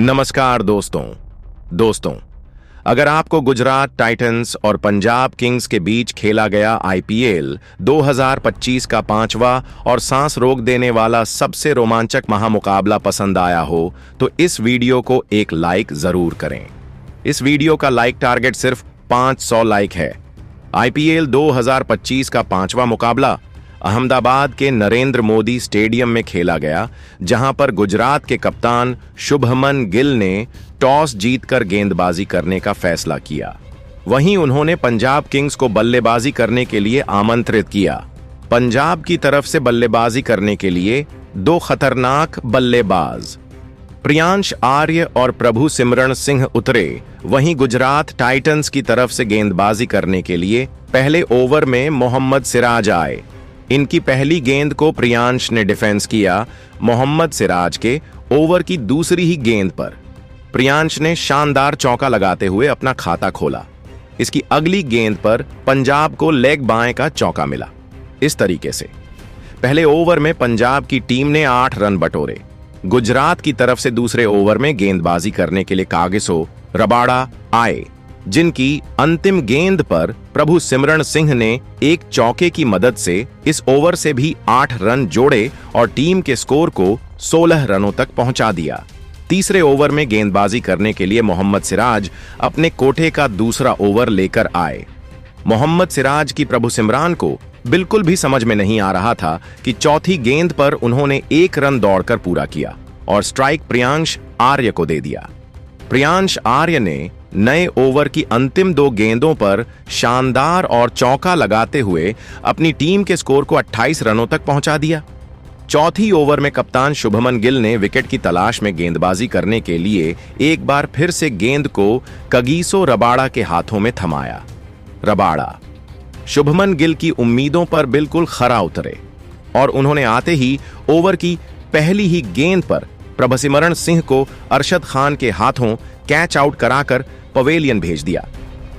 नमस्कार दोस्तों, अगर आपको गुजरात टाइटंस और पंजाब किंग्स के बीच खेला गया आईपीएल 2025 का पांचवा और सांस रोक देने वाला सबसे रोमांचक महामुकाबला पसंद आया हो तो इस वीडियो को एक लाइक जरूर करें। इस वीडियो का लाइक टारगेट सिर्फ 500 लाइक है। आईपीएल 2025 का पांचवा मुकाबला अहमदाबाद के नरेंद्र मोदी स्टेडियम में खेला गया, जहां पर गुजरात के कप्तान शुभमन गिल ने टॉस जीतकर गेंदबाजी करने का फैसला किया। वहीं उन्होंने पंजाब किंग्स को बल्लेबाजी करने के लिए आमंत्रित किया। पंजाब की तरफ से बल्लेबाजी करने के लिए दो खतरनाक बल्लेबाज प्रियांश आर्य और प्रभु सिमरण सिंह उतरे। वहीं गुजरात टाइटंस की तरफ से गेंदबाजी करने के लिए पहले ओवर में मोहम्मद सिराज आए। इनकी पहली गेंद को प्रियांश ने डिफेंस किया। मोहम्मद सिराज के ओवर की दूसरी ही गेंद पर प्रियांश ने शानदार चौका लगाते हुए अपना खाता खोला। इसकी अगली गेंद पर पंजाब को लेग बाएं का चौका मिला। इस तरीके से पहले ओवर में पंजाब की टीम ने 8 रन बटोरे। गुजरात की तरफ से दूसरे ओवर में गेंदबाजी करने के लिए कागिसो रबाड़ा आए, जिनकी अंतिम गेंद पर प्रभु सिमरण सिंह ने एक चौके की मदद से इस ओवर से भी 8 रन जोड़े और टीम के स्कोर को 16 रनों तक पहुंचा दिया। तीसरे ओवर में गेंदबाजी करने के लिए मोहम्मद सिराज अपने कोठे का दूसरा ओवर लेकर आए। मोहम्मद सिराज की प्रभु सिमरान को बिल्कुल भी समझ में नहीं आ रहा था कि चौथी गेंद पर उन्होंने 1 रन दौड़कर पूरा किया और स्ट्राइक प्रियांश आर्य को दे दिया। प्रियांश आर्य ने नए ओवर की अंतिम 2 गेंदों पर शानदार और चौका लगाते हुए अपनी टीम के स्कोर को 28 रनों तक पहुंचा दिया। चौथी ओवर में कप्तान शुभमन गिल ने विकेट की तलाश में गेंदबाजी करने के लिए एक बार फिर से गेंद को कागिसो रबाड़ा के हाथों में थमाया। रबाड़ा शुभमन गिल की उम्मीदों पर बिल्कुल खरा उतरे और उन्होंने आते ही ओवर की पहली ही गेंद पर प्रभु सिमरण सिंह को अरशद खान के हाथों कैच आउट कराकर पवेलियन भेज दिया।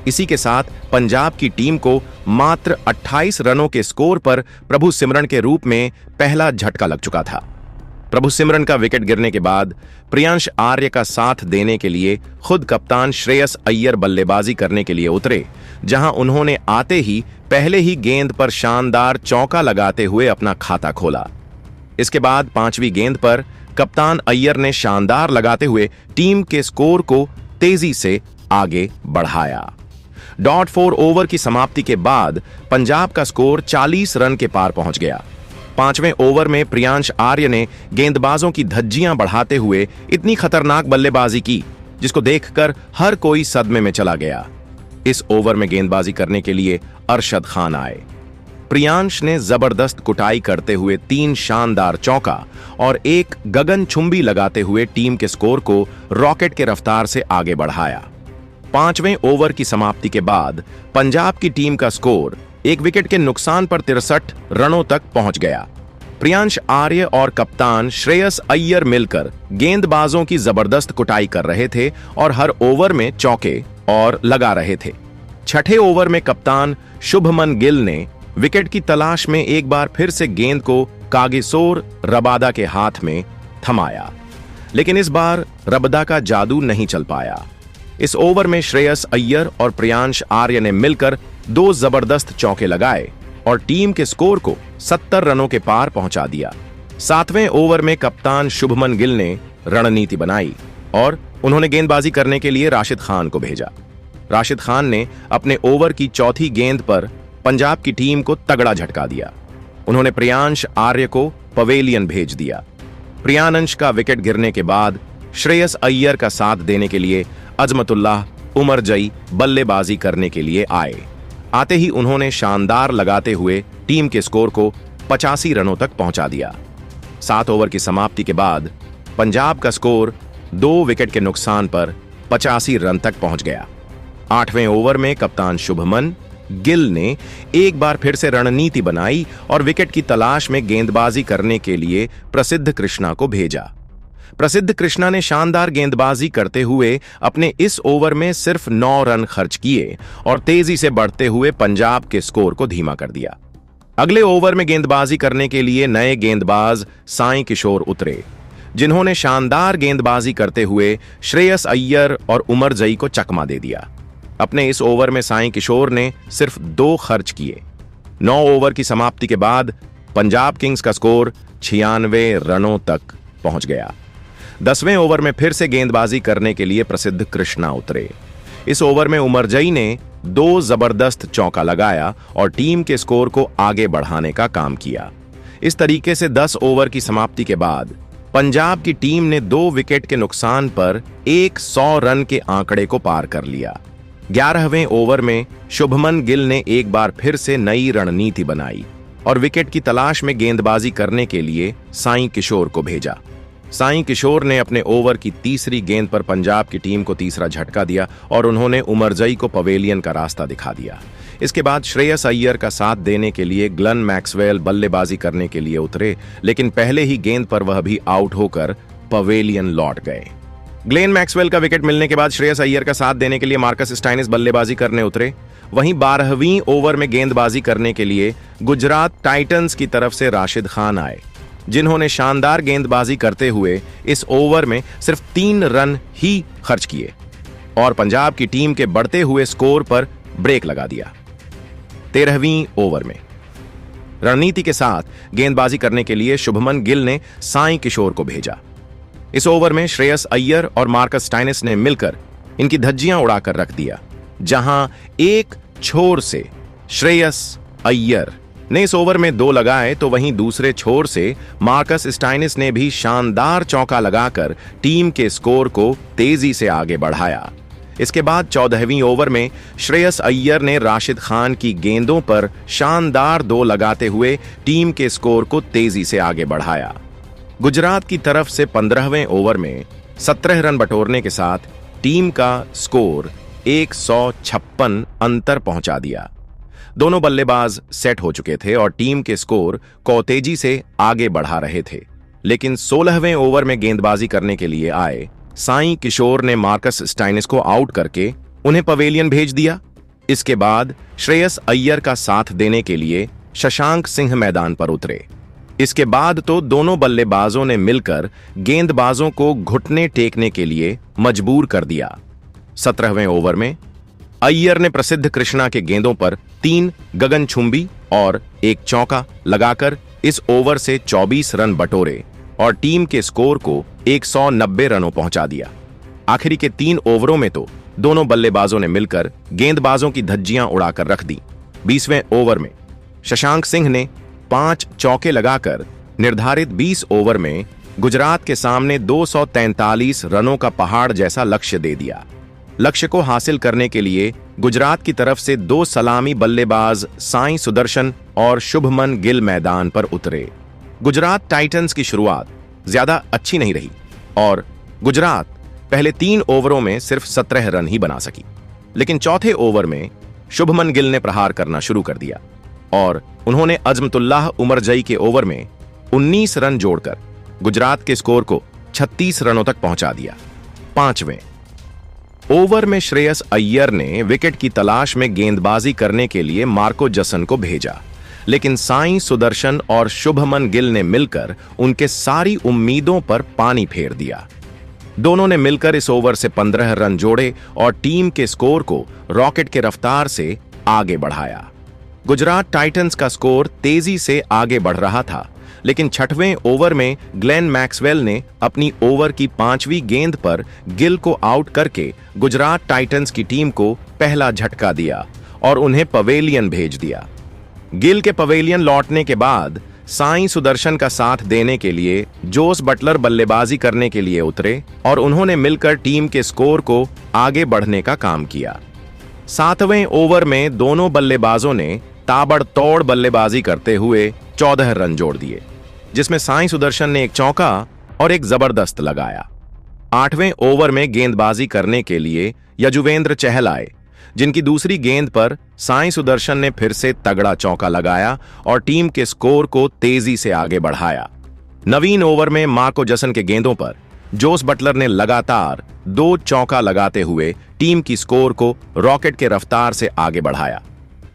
इसी के साथ पंजाब की टीम को मात्र 28 रनों के स्कोर पर प्रभु सिमरण के रूप में पहला झटका लग चुका था। प्रभु सिमरण का विकेट गिरने के बाद प्रियांश आर्य का साथ देने के लिए खुद कप्तान श्रेयस अय्यर बल्लेबाजी करने के लिए उतरे, जहां उन्होंने आते ही पहले ही गेंद पर शानदार चौका लगाते हुए अपना खाता खोला। इसके बाद 5वीं गेंद पर कप्तान अय्यर ने शानदार लगाते हुए टीम के स्कोर को तेजी से आगे बढ़ाया। .4 ओवर की समाप्ति के बाद पंजाब का स्कोर 40 रन के पार पहुंच गया। 5वें ओवर में प्रियांश आर्य ने गेंदबाजों की धज्जियां बढ़ाते हुए इतनी खतरनाक बल्लेबाजी की जिसको देखकर हर कोई सदमे में चला गया। इस ओवर में गेंदबाजी करने के लिए अरशद खान आए। प्रियांश ने जबरदस्त कुटाई करते हुए 3 शानदार चौका और एक गगनचुंबी लगाते हुए टीम के स्कोर को रॉकेट के रफ्तार से आगे बढ़ाया। 5वें ओवर की समाप्ति के बाद पंजाब की टीम का स्कोर 1 विकेट के नुकसान पर 63 रनों तक पहुंच गया। प्रियांश आर्य और कप्तान श्रेयस अय्यर मिलकर गेंदबाजों की जबरदस्त कुटाई कर रहे थे और हर ओवर में चौके और लगा रहे थे। 6ठे ओवर में कप्तान शुभमन गिल ने विकेट की तलाश में एक बार फिर से गेंद को कागिसो रबाड़ा के हाथ में थमाया, लेकिन इस बार रबाड़ा का जादू नहीं चल पाया। इस ओवर में श्रेयस अय्यर और प्रियांश आर्य ने मिलकर 2 जबरदस्त चौके लगाए और टीम के स्कोर को 70 रनों के पार पहुंचा दिया। 7वें ओवर में कप्तान शुभमन गिल ने रणनीति बनाई और उन्होंने गेंदबाजी करने के लिए राशिद खान को भेजा। राशिद खान ने अपने ओवर की चौथी गेंद पर पंजाब की टीम को तगड़ा झटका दिया। उन्होंने प्रियांश आर्य को पवेलियन भेज दिया। प्रियांश का विकेट गिरने के बाद श्रेयस अय्यर का साथ देने के लिए अजमतुल्लाह उमरजई बल्लेबाजी करने के लिए आए। आते ही उन्होंने शानदार लगाते हुए टीम के स्कोर को 85 रनों तक पहुंचा दिया। 7 ओवर की समाप्ति के बाद पंजाब का स्कोर 2 विकेट के नुकसान पर 85 रन तक पहुंच गया। 8वें ओवर में कप्तान शुभमन गिल ने एक बार फिर से रणनीति बनाई और विकेट की तलाश में गेंदबाजी करने के लिए प्रसिद्ध कृष्णा को भेजा। प्रसिद्ध कृष्णा ने शानदार गेंदबाजी करते हुए अपने इस ओवर में सिर्फ 9 रन खर्च किए और तेजी से बढ़ते हुए पंजाब के स्कोर को धीमा कर दिया। अगले ओवर में गेंदबाजी करने के लिए नए गेंदबाज साई किशोर उतरे। जिन्होंने शानदार गेंदबाजी करते हुए श्रेयस अय्यर और उमरजई को चकमा दे दिया। अपने इस ओवर में साईं किशोर ने सिर्फ 2 खर्च किए। 9 ओवर की समाप्ति के बाद पंजाब किंग्स का स्कोर 96 रनों तक पहुंच गया। 10वें ओवर में फिर से गेंदबाजी करने के लिए प्रसिद्ध कृष्णा उतरे। इस ओवर में उमरजई ने 2 जबरदस्त चौका लगाया और टीम के स्कोर को आगे बढ़ाने का काम किया। इस तरीके से 10 ओवर की समाप्ति के बाद पंजाब की टीम ने 2 विकेट के नुकसान पर 100 रन के आंकड़े को पार कर लिया। 11वें ओवर में शुभमन गिल ने एक बार फिर से नई रणनीति बनाई और विकेट की तलाश में गेंदबाजी करने के लिए साईं किशोर को भेजा। साईं किशोर ने अपने ओवर की तीसरी गेंद पर पंजाब की टीम को तीसरा झटका दिया और उन्होंने उमरजई को पवेलियन का रास्ता दिखा दिया। इसके बाद श्रेयस अय्यर का साथ देने के लिए ग्लेन मैक्सवेल बल्लेबाजी करने के लिए उतरे, लेकिन पहले ही गेंद पर वह भी आउट होकर पवेलियन लौट गए। ग्लेन मैक्सवेल का विकेट मिलने के बाद श्रेयस अय्यर का साथ देने के लिए मार्कस स्टाइनिस बल्लेबाजी करने उतरे। वहीं 12वीं ओवर में गेंदबाजी करने के लिए गुजरात टाइटंस की तरफ से राशिद खान आए, जिन्होंने शानदार गेंदबाजी करते हुए इस ओवर में सिर्फ 3 रन ही खर्च किए और पंजाब की टीम के बढ़ते हुए स्कोर पर ब्रेक लगा दिया। 13वीं ओवर में रणनीति के साथ गेंदबाजी करने के लिए शुभमन गिल ने साईं किशोर को भेजा। इस ओवर में श्रेयस अय्यर और मार्कस स्टाइनिस ने मिलकर इनकी धज्जियां उड़ाकर रख दिया। जहां एक छोर से श्रेयस अय्यर ने इस ओवर में 2 लगाए तो वहीं दूसरे छोर से मार्कस स्टाइनिस ने भी शानदार चौका लगाकर टीम के स्कोर को तेजी से आगे बढ़ाया। इसके बाद 14वीं ओवर में श्रेयस अय्यर ने राशिद खान की गेंदों पर शानदार 2 लगाते हुए टीम के स्कोर को तेजी से आगे बढ़ाया। गुजरात की तरफ से 15वें ओवर में 17 रन बटोरने के साथ टीम का स्कोर 156 अंतर पहुंचा दिया। दोनों बल्लेबाज सेट हो चुके थे और टीम के स्कोर को तेजी से आगे बढ़ा रहे थे, लेकिन 16वें ओवर में गेंदबाजी करने के लिए आए साईं किशोर ने मार्कस स्टाइनिस को आउट करके उन्हें पवेलियन भेज दिया। इसके बाद श्रेयस अय्यर का साथ देने के लिए शशांक सिंह मैदान पर उतरे। इसके बाद तो दोनों बल्लेबाजों ने मिलकर गेंदबाजों को घुटने टेकने के लिए मजबूर कर दिया। 17वें ओवर में अय्यर ने प्रसिद्ध कृष्णा के गेंदों पर 3 गगनचुंबी और 1 चौका लगाकर इस ओवर से 24 रन बटोरे और टीम के स्कोर को 190 रनों पहुंचा दिया। आखिरी के 3 ओवरों में तो दोनों बल्लेबाजों ने मिलकर गेंदबाजों की धज्जियां उड़ाकर रख दी। 20वें ओवर में शशांक सिंह ने 5 चौके लगाकर निर्धारित 20 ओवर में गुजरात के सामने 243 रनों का पहाड़ जैसा लक्ष्य दे दिया। लक्ष्य को हासिल करने के लिए गुजरात की तरफ से 2 सलामी बल्लेबाज साईं सुदर्शन और शुभमन गिल मैदान पर उतरे। गुजरात टाइटंस की शुरुआत ज्यादा अच्छी नहीं रही और गुजरात पहले 3 ओवरों में सिर्फ 17 रन ही बना सकी, लेकिन चौथे ओवर में शुभमन गिल ने प्रहार करना शुरू कर दिया और उन्होंने अजमतुल्लाह उमरजई के ओवर में 19 रन जोड़कर गुजरात के स्कोर को 36 रनों तक पहुंचा दिया। 5वें ओवर में श्रेयस अय्यर ने विकेट की तलाश में गेंदबाजी करने के लिए मार्को जसन को भेजा, लेकिन साईं सुदर्शन और शुभमन गिल ने मिलकर उनके सारी उम्मीदों पर पानी फेर दिया। दोनों ने मिलकर इस ओवर से 15 रन जोड़े और टीम के स्कोर को रॉकेट के रफ्तार से आगे बढ़ाया। गुजरात टाइटंस का स्कोर तेजी से आगे बढ़ रहा था, लेकिन 6वें ओवर में ग्लेन मैक्सवेल ने अपनी ओवर की 5वीं गेंद पर गिल को आउट करके गुजरात टाइटंस की टीम को पहला झटका दिया और उन्हें पवेलियन भेज दिया। गिल के पवेलियन लौटने के बाद साईं सुदर्शन का साथ देने के लिए जोस बटलर बल्लेबाजी करने के लिए उतरे और उन्होंने मिलकर टीम के स्कोर को आगे बढ़ने का काम किया। 7वें ओवर में दोनों बल्लेबाजों ने ताबड़तोड़ बल्लेबाजी करते हुए 14 रन जोड़ दिए, जिसमें साईं सुदर्शन ने 1 चौका और 1 जबरदस्त लगाया। 8वें ओवर में गेंदबाजी करने के लिए यजुवेंद्र चहल आए, जिनकी दूसरी गेंद पर साईं सुदर्शन ने फिर से तगड़ा चौका लगाया और टीम के स्कोर को तेजी से आगे बढ़ाया। 9वीं ओवर में मार्को जसन के गेंदों पर जोस बटलर ने लगातार 2 चौका लगाते हुए टीम की स्कोर को रॉकेट के रफ्तार से आगे बढ़ाया।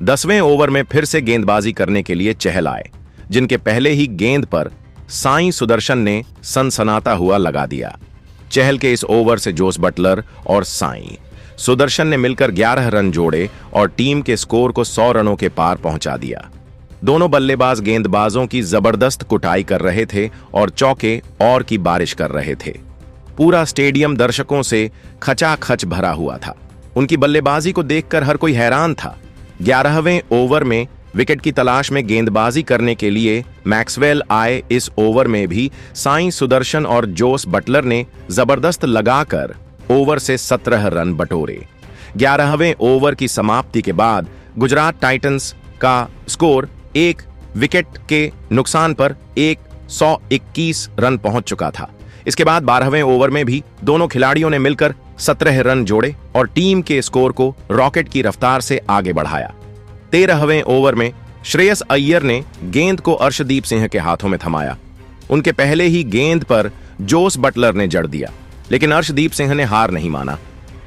10वें ओवर में फिर से गेंदबाजी करने के लिए चहल आए, जिनके पहले ही गेंद पर साईं सुदर्शन ने सनसनाता हुआ लगा दिया। चहल के इस ओवर से जोस बटलर और साईं सुदर्शन ने मिलकर 11 रन जोड़े और टीम के स्कोर को 100 रनों के पार पहुंचा दिया। दोनों बल्लेबाज गेंदबाजों की जबरदस्त कुटाई कर रहे थे और चौके और की बारिश कर रहे थे। पूरा स्टेडियम दर्शकों से खचाखच भरा हुआ था। उनकी बल्लेबाजी को देखकर हर कोई हैरान था। 11वें ओवर में विकेट की तलाश में गेंदबाजी करने के लिए मैक्सवेल आए। इस ओवर में भी साईं सुदर्शन और जोस बटलर ने जबरदस्त लगाकर ओवर से 17 रन बटोरे। 11वें ओवर की समाप्ति के बाद गुजरात टाइटंस का स्कोर 1 विकेट के नुकसान पर 121 रन पहुंच चुका था। इसके बाद 12वें ओवर में भी दोनों खिलाड़ियों ने मिलकर 17 रन जोड़े और टीम के स्कोर को रॉकेट की रफ्तार से आगे बढ़ाया। 13वें ओवर में श्रेयस अय्यर ने गेंद को अर्शदीप सिंह के हाथों में थमाया। उनके पहले ही गेंद पर जोस बटलर ने जड़ दिया, लेकिन अर्शदीप सिंह ने हार नहीं माना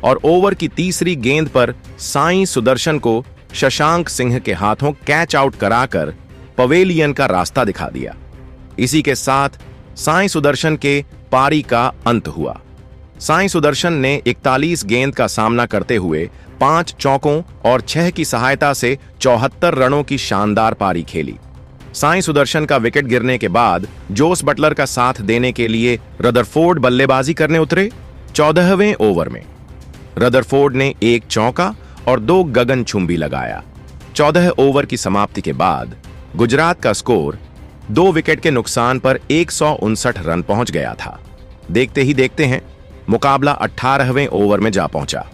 और ओवर की तीसरी गेंद पर साईं सुदर्शन को शशांक सिंह के हाथों कैच आउट कराकर पवेलियन का रास्ता दिखा दिया। इसी के साथ साईं सुदर्शन के पारी का अंत हुआ। साईं सुदर्शन ने 41 गेंद का सामना करते हुए 5 चौकों और 6 की सहायता से 74 रनों की शानदार पारी खेली। साईं सुदर्शन का विकेट गिरने के बाद जोस बटलर का साथ देने के लिए रदरफोर्ड बल्लेबाजी करने उतरे। 14वें ओवर में रदरफोर्ड ने 1 चौका और 2 गगनचुंबी लगाया। 14 ओवर की समाप्ति के बाद गुजरात का स्कोर 2 विकेट के नुकसान पर 159 रन पहुंच गया था। देखते ही देखते हैं मुकाबला 18वें ओवर में जा पहुंचा।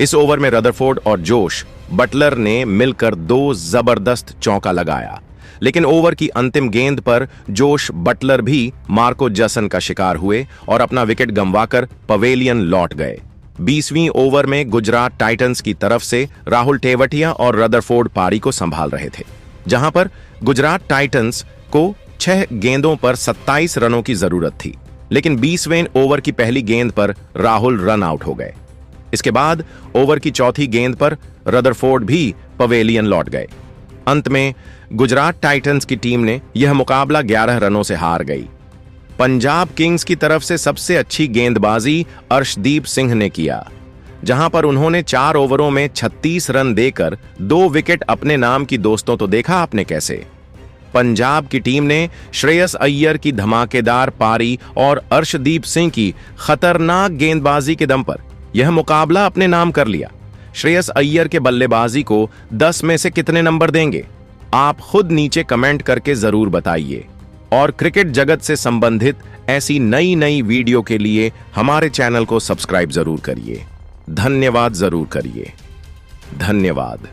इस ओवर में रदरफोर्ड और जोश बटलर ने मिलकर 2 जबरदस्त चौका लगाया, लेकिन ओवर की अंतिम गेंद पर जोश बटलर भी मार्को जसन का शिकार हुए और अपना विकेट गंवाकर पवेलियन लौट गए। 20वीं ओवर में गुजरात टाइटंस की तरफ से राहुल टेवटिया और रदरफोर्ड पारी को संभाल रहे थे, जहां पर गुजरात टाइटंस को 6 गेंदों पर 27 रनों की जरूरत थी, लेकिन 20वें ओवर की पहली गेंद पर राहुल रन आउट हो गए। इसके बाद ओवर की चौथी गेंद पर रदरफोर्ड भी पवेलियन लौट गए। अंत में गुजरात टाइटंस की टीम ने यह मुकाबला 11 रनों से हार गई। पंजाब किंग्स की तरफ से सबसे अच्छी गेंदबाजी अर्शदीप सिंह ने किया, जहां पर उन्होंने 4 ओवरों में 36 रन देकर 2 विकेट अपने नाम की। दोस्तों, तो देखा आपने कैसे पंजाब की टीम ने श्रेयस अय्यर की धमाकेदार पारी और अर्शदीप सिंह की खतरनाक गेंदबाजी के दम पर यह मुकाबला अपने नाम कर लिया। श्रेयस अय्यर के बल्लेबाजी को 10 में से कितने नंबर देंगे? आप खुद नीचे कमेंट करके जरूर बताइए। और क्रिकेट जगत से संबंधित ऐसी नई वीडियो के लिए हमारे चैनल को सब्सक्राइब जरूर करिए। धन्यवाद जरूर करिए। धन्यवाद।